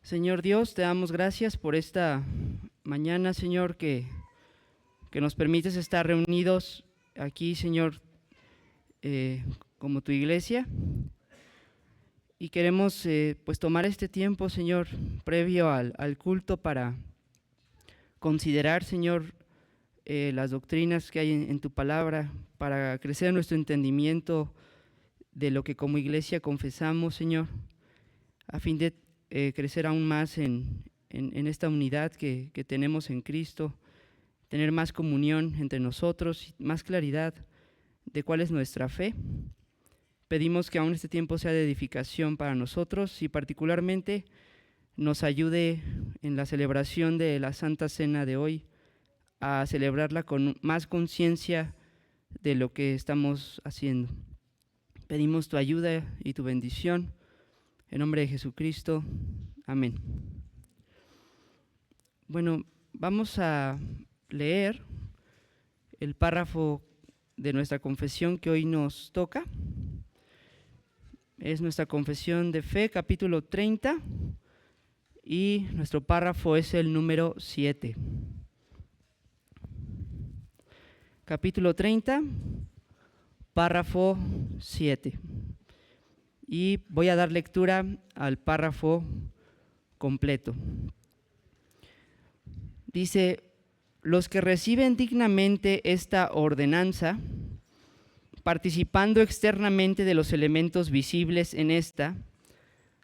Señor Dios, te damos gracias por esta mañana, Señor, que nos permites estar reunidos aquí, Señor, como tu iglesia. Y queremos pues tomar este tiempo, Señor, previo al culto para considerar, Señor, las doctrinas que hay en tu palabra, para crecer en nuestro entendimiento de lo que como iglesia confesamos, Señor, a fin de crecer aún más en esta unidad que tenemos en Cristo, tener más comunión entre nosotros, más claridad de cuál es nuestra fe. Pedimos que aún este tiempo sea de edificación para nosotros y particularmente nos ayude en la celebración de la Santa Cena de hoy a celebrarla con más conciencia de lo que estamos haciendo. Pedimos tu ayuda y tu bendición. En nombre de Jesucristo. Amén. Bueno, vamos a leer el párrafo de nuestra confesión que hoy nos toca. Es nuestra confesión de fe, capítulo 30, y nuestro párrafo es el número 7. Capítulo 30, párrafo 7. Y voy a dar lectura al párrafo completo. Dice: los que reciben dignamente esta ordenanza, participando externamente de los elementos visibles en esta,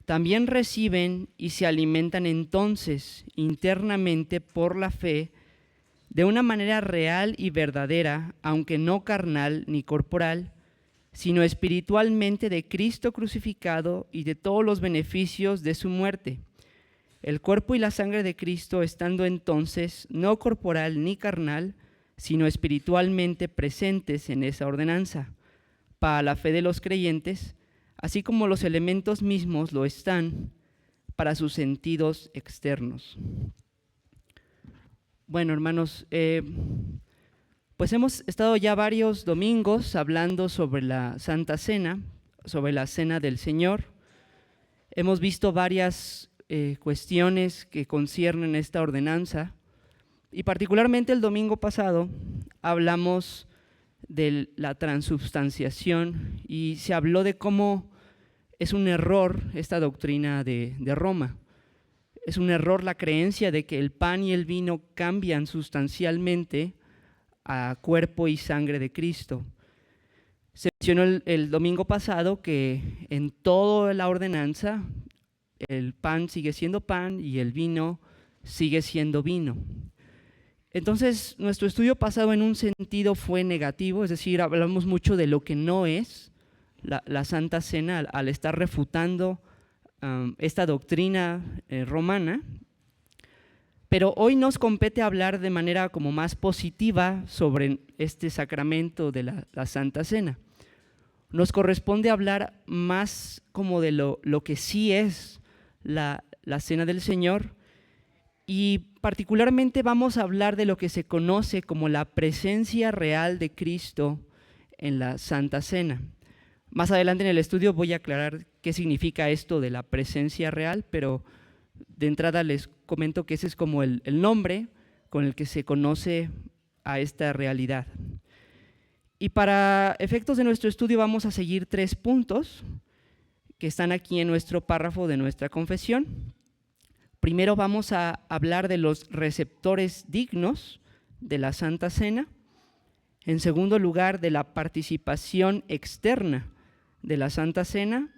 también reciben y se alimentan entonces internamente por la fe de una manera real y verdadera, aunque no carnal ni corporal, sino espiritualmente de Cristo crucificado y de todos los beneficios de su muerte. El cuerpo y la sangre de Cristo estando entonces no corporal ni carnal, sino espiritualmente presentes en esa ordenanza, para la fe de los creyentes, así como los elementos mismos lo están para sus sentidos externos. Bueno, hermanos, pues hemos estado ya varios domingos hablando sobre la Santa Cena, sobre la Cena del Señor. Hemos visto varias cuestiones que conciernen esta ordenanza y particularmente el domingo pasado hablamos de la transubstanciación y se habló de cómo es un error esta doctrina de Roma. Es un error la creencia de que el pan y el vino cambian sustancialmente a cuerpo y sangre de Cristo. Se mencionó el domingo pasado que en toda la ordenanza el pan sigue siendo pan y el vino sigue siendo vino. Entonces, nuestro estudio pasado en un sentido fue negativo, es decir, hablamos mucho de lo que no es la Santa Cena al estar refutando esta doctrina romana. Pero hoy nos compete hablar de manera como más positiva sobre este sacramento de la Santa Cena. Nos corresponde hablar más como de lo que sí es la Cena del Señor, y particularmente vamos a hablar de lo que se conoce como la presencia real de Cristo en la Santa Cena. Más adelante en el estudio voy a aclarar qué significa esto de la presencia real, pero de entrada les comento que ese es como el nombre con el que se conoce a esta realidad. Y para efectos de nuestro estudio vamos a seguir 3 puntos que están aquí en nuestro párrafo de nuestra confesión. Primero vamos a hablar de los receptores dignos de la Santa Cena. En segundo lugar, de la participación externa de la Santa Cena.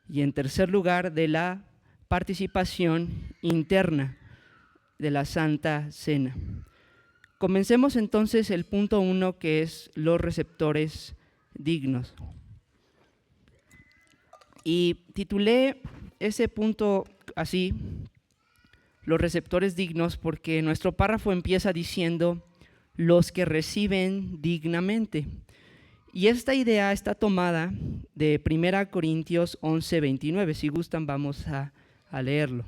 Y en tercer lugar, de la participación interna de la Santa Cena. Comencemos entonces el punto 1, que es los receptores dignos. Y titulé ese punto así: los receptores dignos, porque nuestro párrafo empieza diciendo los que reciben dignamente. Y esta idea está tomada de 1 Corintios 11:29. Si gustan, vamos a leerlo.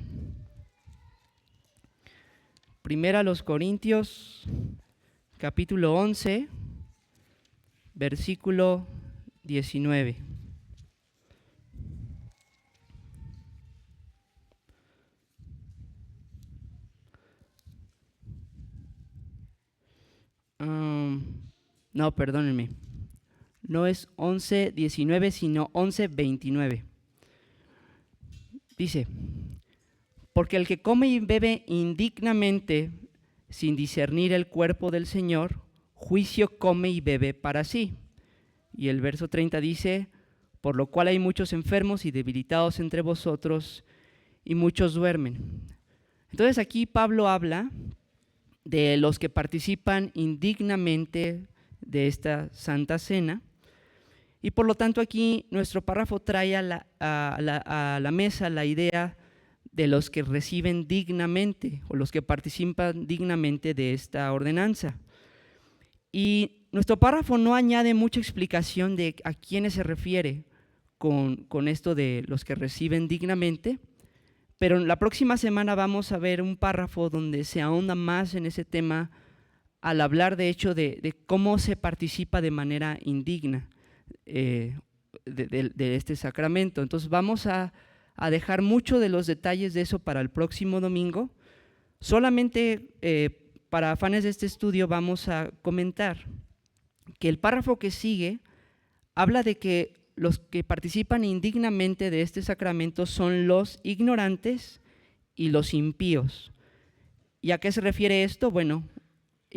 1 Corintios, capítulo 11, versículo 19. No, perdónenme. No es 11:19, sino 11:29. Dice, porque el que come y bebe indignamente, sin discernir el cuerpo del Señor, juicio come y bebe para sí. Y el verso 30 dice, por lo cual hay muchos enfermos y debilitados entre vosotros, y muchos duermen. Entonces aquí Pablo habla de los que participan indignamente de esta Santa Cena, y por lo tanto aquí nuestro párrafo trae a la mesa la idea de los que reciben dignamente o los que participan dignamente de esta ordenanza. Y nuestro párrafo no añade mucha explicación de a quiénes se refiere con esto de los que reciben dignamente, pero la próxima semana vamos a ver un párrafo donde se ahonda más en ese tema al hablar de hecho de cómo se participa de manera indigna de este sacramento. Entonces vamos a dejar mucho de los detalles de eso para el próximo domingo. Solamente para afanes de este estudio vamos a comentar que el párrafo que sigue habla de que los que participan indignamente de este sacramento son los ignorantes y los impíos. ¿Y a qué se refiere esto? Bueno,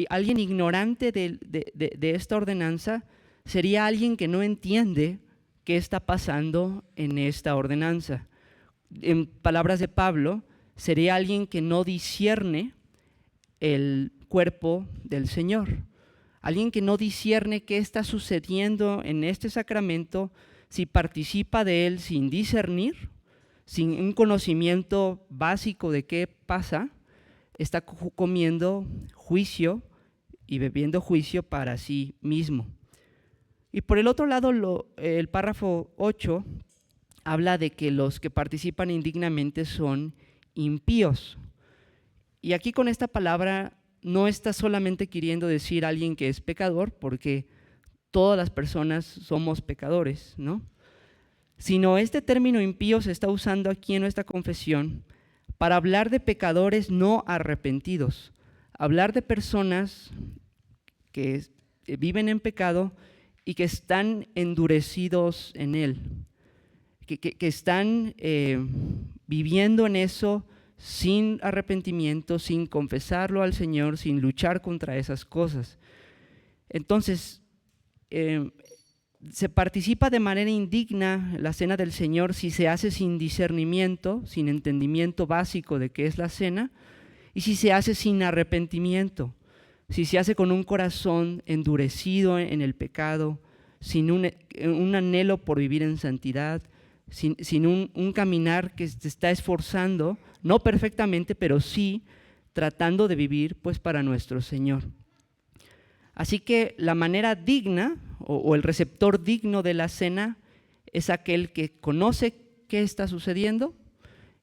alguien ignorante de esta ordenanza sería alguien que no entiende qué está pasando en esta ordenanza. En palabras de Pablo, sería alguien que no discierne el cuerpo del Señor. Alguien que no discierne qué está sucediendo en este sacramento, si participa de él sin discernir, sin un conocimiento básico de qué pasa, está comiendo juicio y bebiendo juicio para sí mismo. Y por el otro lado, el párrafo 8 habla de que los que participan indignamente son impíos. Y aquí con esta palabra no está solamente queriendo decir alguien que es pecador, porque todas las personas somos pecadores, ¿no? Sino este término impío se está usando aquí en nuestra confesión para hablar de pecadores no arrepentidos, hablar de personas que viven en pecado y que están endurecidos en él, que están viviendo en eso sin arrepentimiento, sin confesarlo al Señor, sin luchar contra esas cosas. Entonces, se participa de manera indigna en la cena del Señor si se hace sin discernimiento, sin entendimiento básico de qué es la cena, y si se hace sin arrepentimiento, si se hace con un corazón endurecido en el pecado, sin un anhelo por vivir en santidad, sin un caminar que se está esforzando, no perfectamente, pero sí tratando de vivir pues para nuestro Señor. Así que la manera digna o el receptor digno de la cena es aquel que conoce qué está sucediendo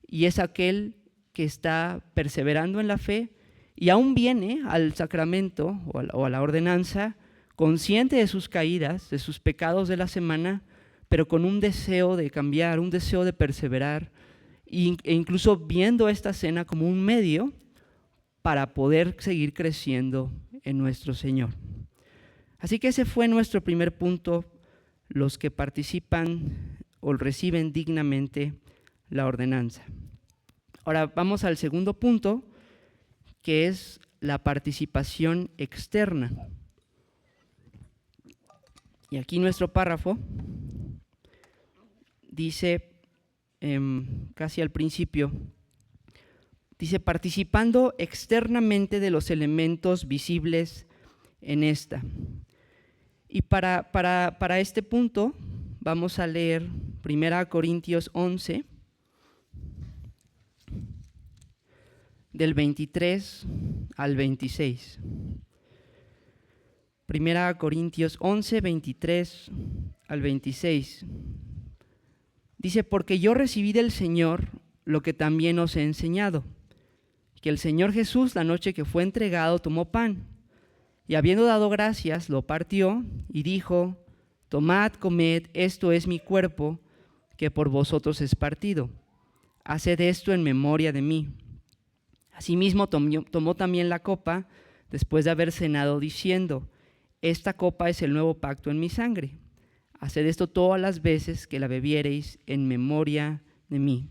y es aquel que está perseverando en la fe y aún viene al sacramento o a la ordenanza consciente de sus caídas, de sus pecados de la semana, pero con un deseo de cambiar, un deseo de perseverar e incluso viendo esta cena como un medio para poder seguir creciendo en nuestro Señor. Así que ese fue nuestro primer punto, los que participan o reciben dignamente la ordenanza. Ahora vamos al segundo punto, que es la participación externa. Y aquí nuestro párrafo dice, casi al principio, dice, participando externamente de los elementos visibles en esta. Y para este punto vamos a leer 1 Corintios 11, del 23 al 26. 1 Corintios 11, 23 al 26. Dice, porque yo recibí del Señor lo que también os he enseñado, que el Señor Jesús, la noche que fue entregado, tomó pan, y habiendo dado gracias, lo partió y dijo, tomad, comed, esto es mi cuerpo, que por vosotros es partido. Haced esto en memoria de mí. Asimismo tomó también la copa, después de haber cenado, diciendo, esta copa es el nuevo pacto en mi sangre. Haced esto todas las veces que la bebiereis en memoria de mí.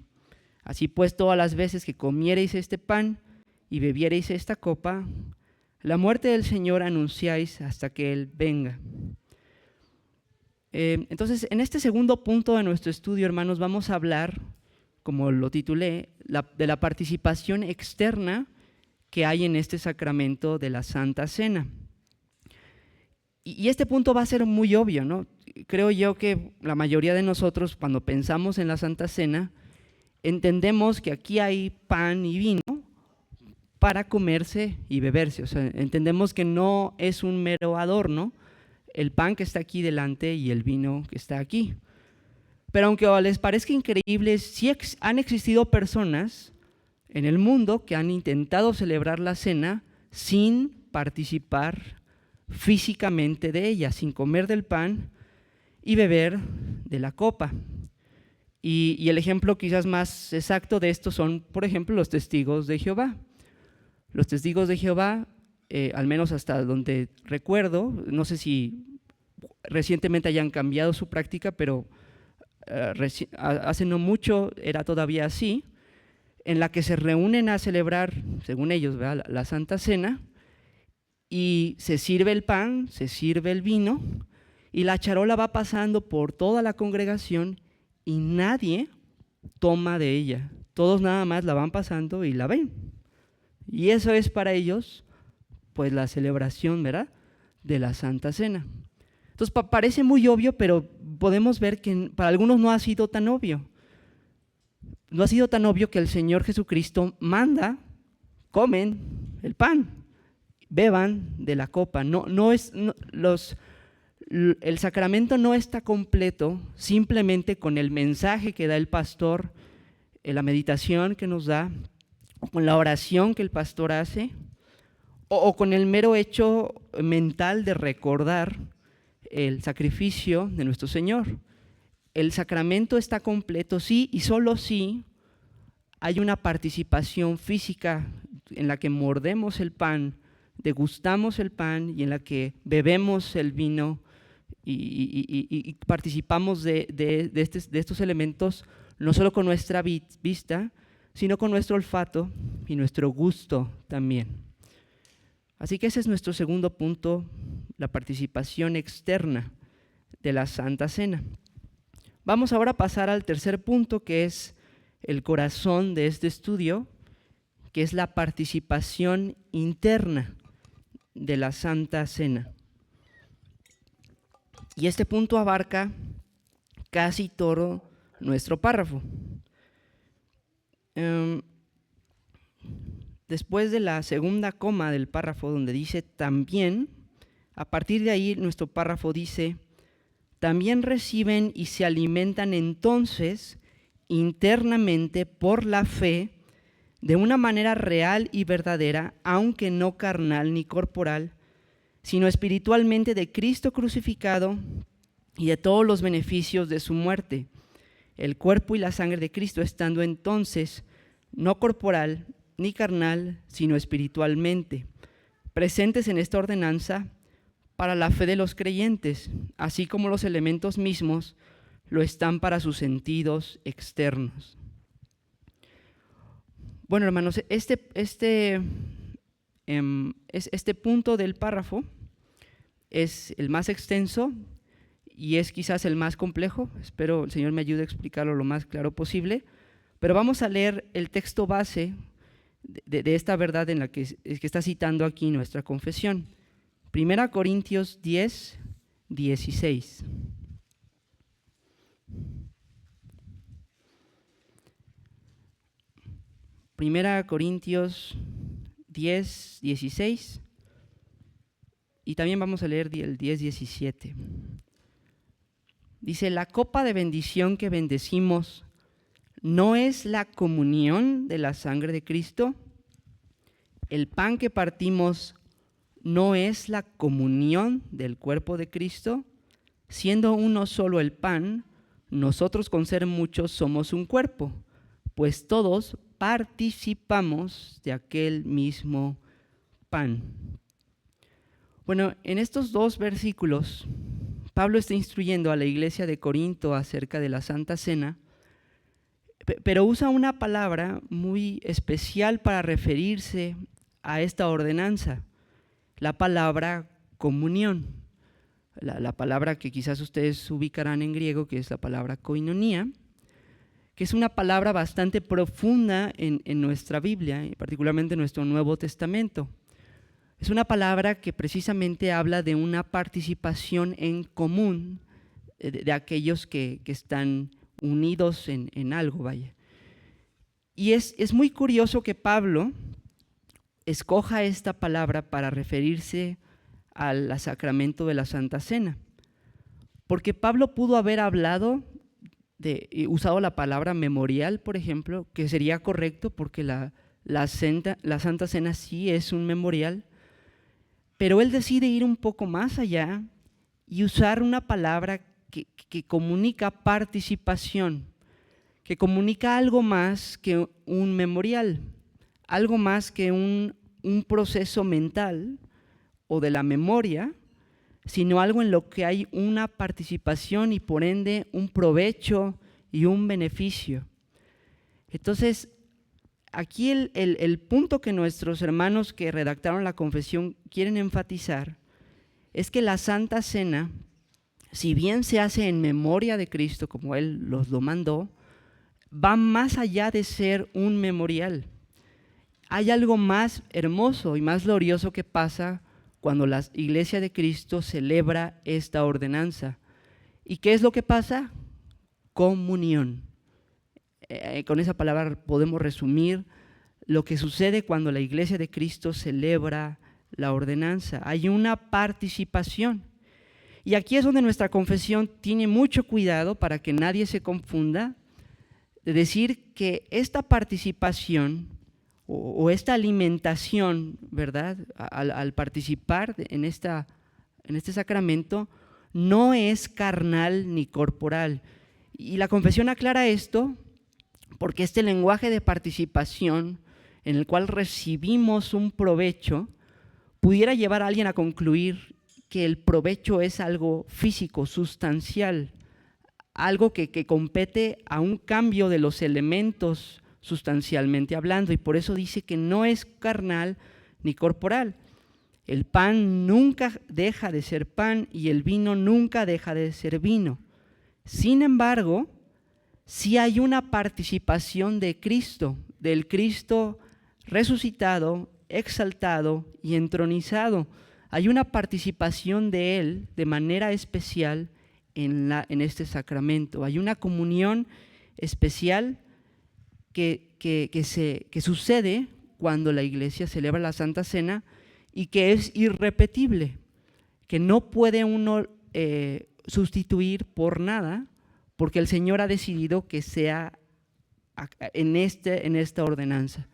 Así pues, todas las veces que comiereis este pan y bebiereis esta copa, la muerte del Señor anunciáis hasta que Él venga. Entonces, en este segundo punto de nuestro estudio, hermanos, vamos a hablar, como lo titulé, de la participación externa que hay en este sacramento de la Santa Cena. Y este punto va a ser muy obvio, ¿no? Creo yo que la mayoría de nosotros, cuando pensamos en la Santa Cena, entendemos que aquí hay pan y vino para comerse y beberse. O sea, entendemos que no es un mero adorno, el pan que está aquí delante y el vino que está aquí. Pero aunque les parezca increíble, sí han existido personas en el mundo que han intentado celebrar la cena sin participar físicamente de ella, sin comer del pan y beber de la copa. Y el ejemplo quizás más exacto de esto son, por ejemplo, los testigos de Jehová. Los testigos de Jehová, al menos hasta donde recuerdo, no sé si recientemente hayan cambiado su práctica, pero hace no mucho era todavía así, en la que se reúnen a celebrar, según ellos, ¿verdad?, la Santa Cena, y se sirve el pan, se sirve el vino, y la charola va pasando por toda la congregación y nadie toma de ella. Todos nada más la van pasando y la ven. Y eso es para ellos, pues, la celebración, ¿verdad?, de la Santa Cena. Entonces, parece muy obvio, pero podemos ver que para algunos no ha sido tan obvio. No ha sido tan obvio que el Señor Jesucristo manda, comen el pan, beban de la copa. El sacramento no está completo simplemente con el mensaje que da el pastor, la meditación que nos da, o con la oración que el pastor hace, o con el mero hecho mental de recordar el sacrificio de nuestro Señor. El sacramento está completo, sí, y solo sí hay una participación física en la que mordemos el pan, degustamos el pan y en la que bebemos el vino y participamos de estos elementos, no solo con nuestra vista, sino con nuestro olfato y nuestro gusto también. Así que ese es nuestro segundo punto, la participación externa de la Santa Cena. Vamos ahora a pasar al tercer punto, que es el corazón de este estudio, que es la participación interna de la Santa Cena. Y este punto abarca casi todo nuestro párrafo. Después de la segunda coma del párrafo donde dice también, a partir de ahí nuestro párrafo dice: también reciben y se alimentan entonces internamente por la fe de una manera real y verdadera, aunque no carnal ni corporal, sino espiritualmente, de Cristo crucificado y de todos los beneficios de su muerte, el cuerpo y la sangre de Cristo estando entonces no corporal ni carnal, sino espiritualmente, presentes en esta ordenanza para la fe de los creyentes, así como los elementos mismos lo están para sus sentidos externos. Bueno, hermanos, este punto del párrafo es el más extenso y es quizás el más complejo. Espero el Señor me ayude a explicarlo lo más claro posible, pero vamos a leer el texto base de esta verdad en la que está citando aquí nuestra confesión. 1 Corintios 10, 16. Primera Corintios 10, 16, y también vamos a leer el 10, 17. Dice: la copa de bendición que bendecimos, ¿no es la comunión de la sangre de Cristo? El pan que partimos, ¿no es la comunión del cuerpo de Cristo? Siendo uno solo el pan, nosotros con ser muchos somos un cuerpo, pues todos participamos de aquel mismo pan. Bueno, en estos 2 versículos, Pablo está instruyendo a la iglesia de Corinto acerca de la Santa Cena, pero usa una palabra muy especial para referirse a esta ordenanza, la palabra comunión, la palabra que quizás ustedes ubicarán en griego, que es la palabra koinonia, que es una palabra bastante profunda en nuestra Biblia, particularmente en nuestro Nuevo Testamento. Es una palabra que precisamente habla de una participación en común de aquellos que están unidos en algo, vaya. Y es muy curioso que Pablo escoja esta palabra para referirse al sacramento de la Santa Cena, porque Pablo pudo haber usado la palabra memorial, por ejemplo, que sería correcto porque la Santa Cena sí es un memorial, pero él decide ir un poco más allá y usar una palabra que comunica participación, que comunica algo más que un memorial, algo más que un proceso mental o de la memoria, sino algo en lo que hay una participación y por ende un provecho y un beneficio. Entonces, aquí el punto que nuestros hermanos que redactaron la confesión quieren enfatizar es que la Santa Cena, si bien se hace en memoria de Cristo, como Él lo mandó, va más allá de ser un memorial. Hay algo más hermoso y más glorioso que pasa cuando la Iglesia de Cristo celebra esta ordenanza. ¿Y qué es lo que pasa? Comunión. Con esa palabra podemos resumir lo que sucede cuando la Iglesia de Cristo celebra la ordenanza. Hay una participación. Y aquí es donde nuestra confesión tiene mucho cuidado para que nadie se confunda, de decir que esta participación o esta alimentación, ¿verdad?, al participar en este sacramento, no es carnal ni corporal. Y la confesión aclara esto porque este lenguaje de participación en el cual recibimos un provecho pudiera llevar a alguien a concluir que el provecho es algo físico, sustancial, algo que compete a un cambio de los elementos sustancialmente hablando, y por eso dice que no es carnal ni corporal. El pan nunca deja de ser pan y el vino nunca deja de ser vino. Sin embargo, sí hay una participación de Cristo, del Cristo resucitado, exaltado y entronizado. Hay una participación de Él de manera especial en este sacramento. Hay una comunión especial que sucede cuando la Iglesia celebra la Santa Cena y que es irrepetible, que no puede uno sustituir por nada, porque el Señor ha decidido que sea en esta ordenanza.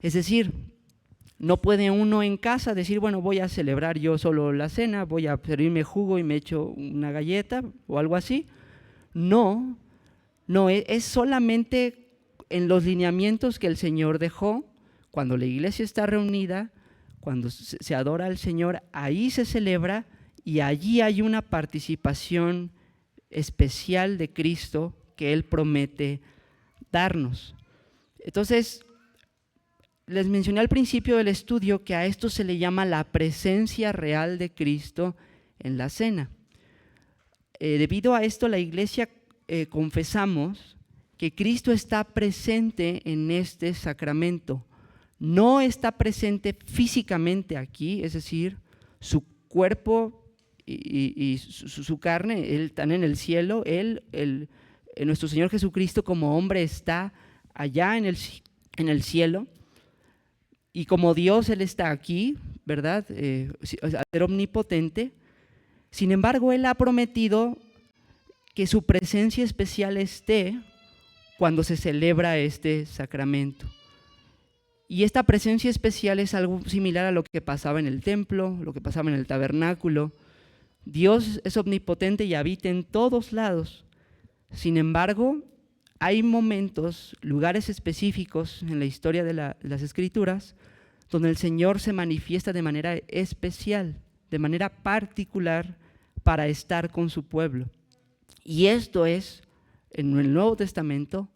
Es decir, no puede uno en casa decir, bueno, voy a celebrar yo solo la cena, voy a servirme jugo y me echo una galleta o algo así. No, es solamente en los lineamientos que el Señor dejó. Cuando la iglesia está reunida, cuando se adora al Señor, ahí se celebra y allí hay una participación especial de Cristo que Él promete darnos. Entonces, les mencioné al principio del estudio que a esto se le llama la presencia real de Cristo en la cena. Debido a esto, la iglesia confesamos que Cristo está presente en este sacramento. No está presente físicamente aquí, es decir, su cuerpo y su carne, Él está en el cielo, nuestro Señor Jesucristo como hombre está allá en el cielo, y como Dios Él está aquí, ¿verdad? Ser omnipotente. Sin embargo, Él ha prometido que su presencia especial esté cuando se celebra este sacramento. Y esta presencia especial es algo similar a lo que pasaba en el templo, lo que pasaba en el tabernáculo. Dios es omnipotente y habita en todos lados. Sin embargo, hay momentos, lugares específicos en la historia de las Escrituras donde el Señor se manifiesta de manera especial, de manera particular para estar con su pueblo. Y esto es, en el Nuevo Testamento,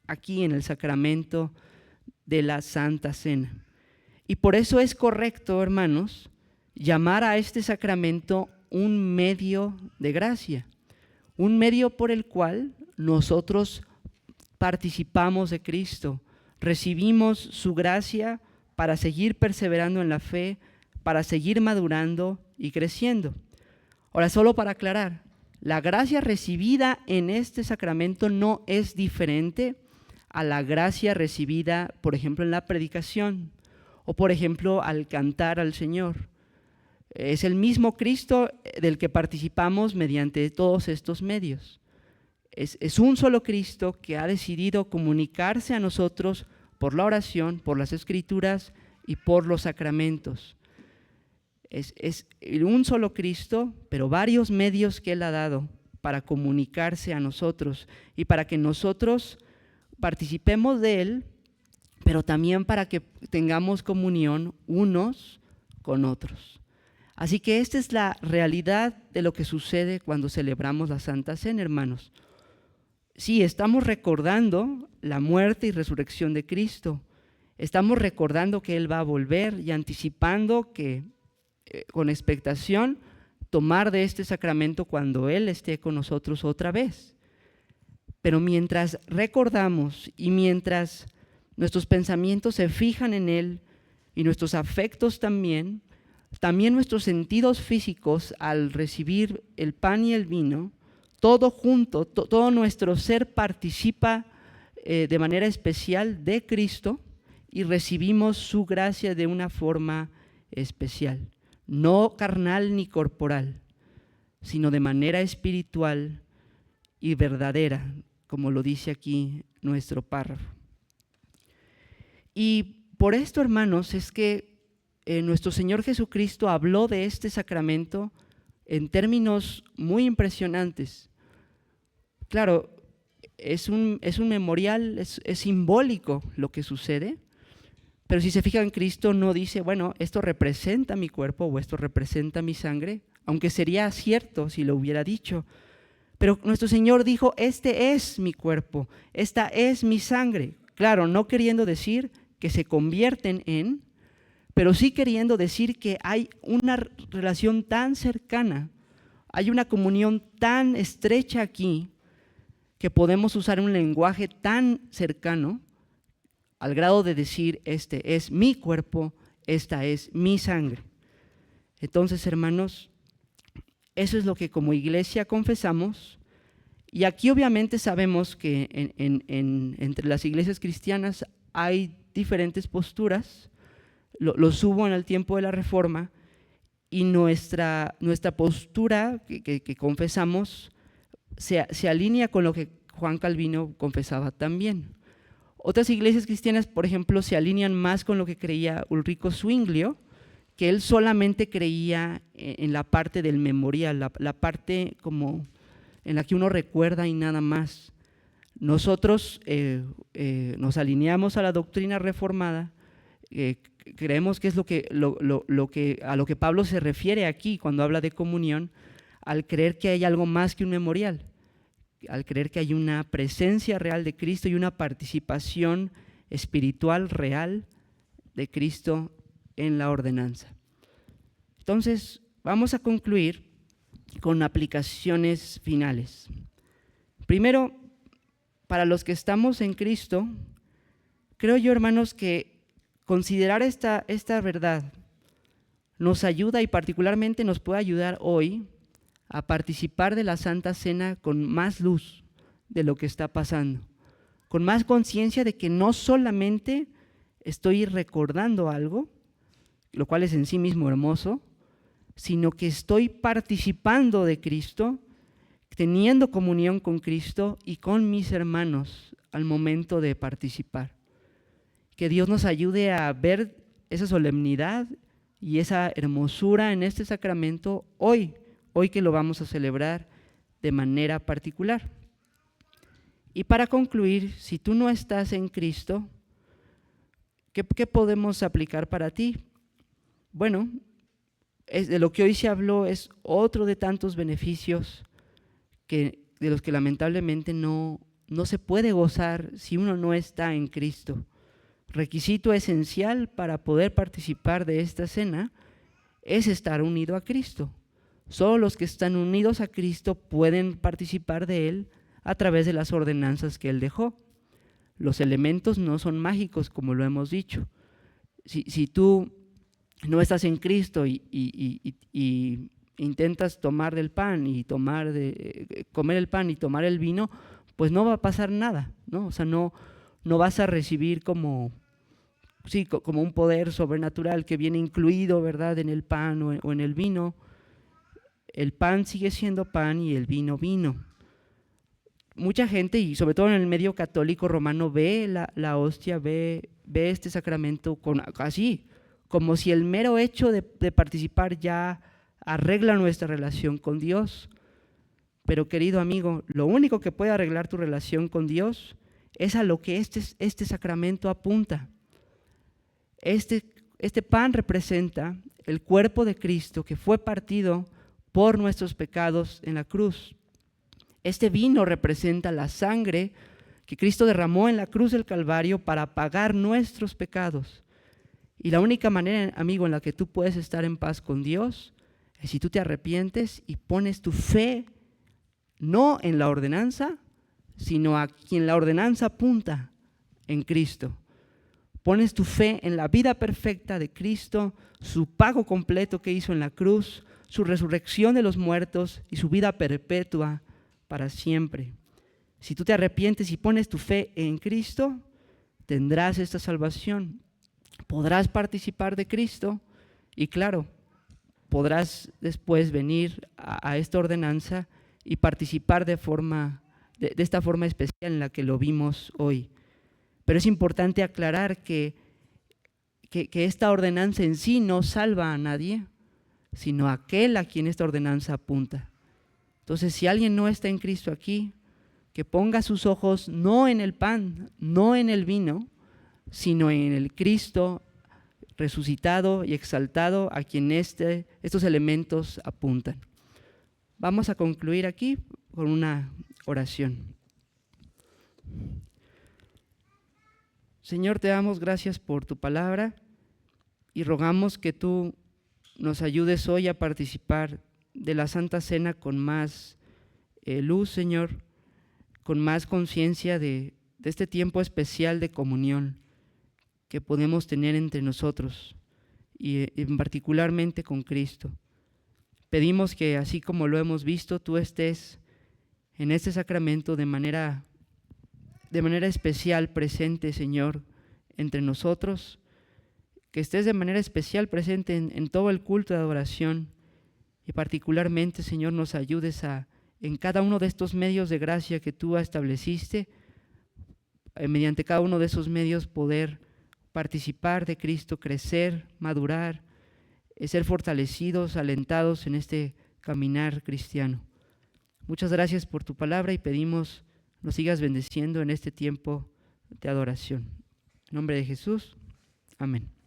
aquí en el sacramento de la Santa Cena. Y por eso es correcto, hermanos, llamar a este sacramento un medio de gracia, un medio por el cual nosotros participamos de Cristo, recibimos su gracia para seguir perseverando en la fe, para seguir madurando y creciendo. Ahora, solo para aclarar, la gracia recibida en este sacramento no es diferente a la gracia recibida, por ejemplo, en la predicación o, por ejemplo, al cantar al Señor. Es el mismo Cristo del que participamos mediante todos estos medios. Es un solo Cristo que ha decidido comunicarse a nosotros por la oración, por las Escrituras y por los sacramentos. Es un solo Cristo, pero varios medios que Él ha dado para comunicarse a nosotros y para que nosotros participemos de Él, pero también para que tengamos comunión unos con otros. Así que esta es la realidad de lo que sucede cuando celebramos la Santa Cena, hermanos. Sí, estamos recordando la muerte y resurrección de Cristo. Estamos recordando que Él va a volver y anticipando que con expectación tomar de este sacramento cuando Él esté con nosotros otra vez. Pero mientras recordamos y mientras nuestros pensamientos se fijan en Él y nuestros afectos también nuestros sentidos físicos al recibir el pan y el vino, todo junto, todo nuestro ser participa de manera especial de Cristo y recibimos su gracia de una forma especial, no carnal ni corporal, sino de manera espiritual y verdadera, como lo dice aquí nuestro párrafo. Y por esto, hermanos, es que nuestro Señor Jesucristo habló de este sacramento en términos muy impresionantes. Claro, es un memorial, es simbólico lo que sucede, pero si se fijan, Cristo no dice, bueno, esto representa mi cuerpo o esto representa mi sangre, aunque sería cierto si lo hubiera dicho. Pero nuestro Señor dijo, este es mi cuerpo, esta es mi sangre. Claro, no queriendo decir que se convierten en, pero sí queriendo decir que hay una relación tan cercana, hay una comunión tan estrecha aquí, que podemos usar un lenguaje tan cercano al grado de decir, este es mi cuerpo, esta es mi sangre. Entonces, hermanos, eso es lo que como iglesia confesamos, y aquí obviamente sabemos que entre las iglesias cristianas hay diferentes posturas, los hubo en el tiempo de la Reforma, y nuestra postura que confesamos se alinea con lo que Juan Calvino confesaba también. Otras iglesias cristianas, por ejemplo, se alinean más con lo que creía Ulrico Zwinglio, que él solamente creía en la parte del memorial, la parte como en la que uno recuerda y nada más. Nosotros nos alineamos a la doctrina reformada, creemos que es a lo que Pablo se refiere aquí cuando habla de comunión, al creer que hay algo más que un memorial, al creer que hay una presencia real de Cristo y una participación espiritual real de Cristo en la ordenanza. Entonces, vamos a concluir con aplicaciones finales. Primero, para los que estamos en Cristo, creo yo, hermanos, que considerar esta verdad nos ayuda y particularmente nos puede ayudar hoy a participar de la Santa Cena con más luz de lo que está pasando, con más conciencia de que no solamente estoy recordando algo, lo cual es en sí mismo hermoso, sino que estoy participando de Cristo, teniendo comunión con Cristo y con mis hermanos al momento de participar. Que Dios nos ayude a ver esa solemnidad y esa hermosura en este sacramento hoy que lo vamos a celebrar de manera particular. Y para concluir, si tú no estás en Cristo, ¿qué podemos aplicar para ti? Bueno, de lo que hoy se habló es otro de tantos beneficios de los que lamentablemente no se puede gozar si uno no está en Cristo. Requisito esencial para poder participar de esta cena es estar unido a Cristo. Solo los que están unidos a Cristo pueden participar de Él a través de las ordenanzas que Él dejó. Los elementos no son mágicos, como lo hemos dicho. Si tú no estás en Cristo y intentas tomar del pan y comer el pan y tomar el vino, pues no va a pasar nada, ¿no? O sea, no vas a recibir como un poder sobrenatural que viene incluido, ¿verdad?, en el pan o en el vino. El pan sigue siendo pan y el vino, vino. Mucha gente, y sobre todo en el medio católico romano, ve la hostia, ve este sacramento así, como si el mero hecho de participar ya arregla nuestra relación con Dios. Pero querido amigo, lo único que puede arreglar tu relación con Dios es a lo que este sacramento apunta. Este pan representa el cuerpo de Cristo que fue partido por nuestros pecados en la cruz. Este vino representa la sangre que Cristo derramó en la cruz del Calvario para pagar nuestros pecados. Y la única manera, amigo, en la que tú puedes estar en paz con Dios es si tú te arrepientes y pones tu fe no en la ordenanza, sino a quien la ordenanza apunta, en Cristo. Pones tu fe en la vida perfecta de Cristo, su pago completo que hizo en la cruz, su resurrección de los muertos y su vida perpetua para siempre. Si tú te arrepientes y pones tu fe en Cristo, tendrás esta salvación. Podrás participar de Cristo y claro, podrás después venir a esta ordenanza y participar de esta forma especial en la que lo vimos hoy. Pero es importante aclarar que esta ordenanza en sí no salva a nadie, sino a aquel a quien esta ordenanza apunta. Entonces, si alguien no está en Cristo aquí, que ponga sus ojos no en el pan, no en el vino, sino en el Cristo resucitado y exaltado a quien estos elementos apuntan. Vamos a concluir aquí con una oración. Señor, te damos gracias por tu palabra y rogamos que tú nos ayudes hoy a participar de la Santa Cena con más luz, Señor, con más conciencia de este tiempo especial de comunión que podemos tener entre nosotros y particularmente con Cristo. Pedimos que así como lo hemos visto, tú estés en este sacramento de manera especial presente, Señor, entre nosotros, que estés de manera especial presente en todo el culto de adoración y particularmente, Señor, nos ayudes en cada uno de estos medios de gracia que tú estableciste, mediante cada uno de esos medios poder participar de Cristo, crecer, madurar, ser fortalecidos, alentados en este caminar cristiano. Muchas gracias por tu palabra y pedimos nos sigas bendiciendo en este tiempo de adoración. En nombre de Jesús, amén.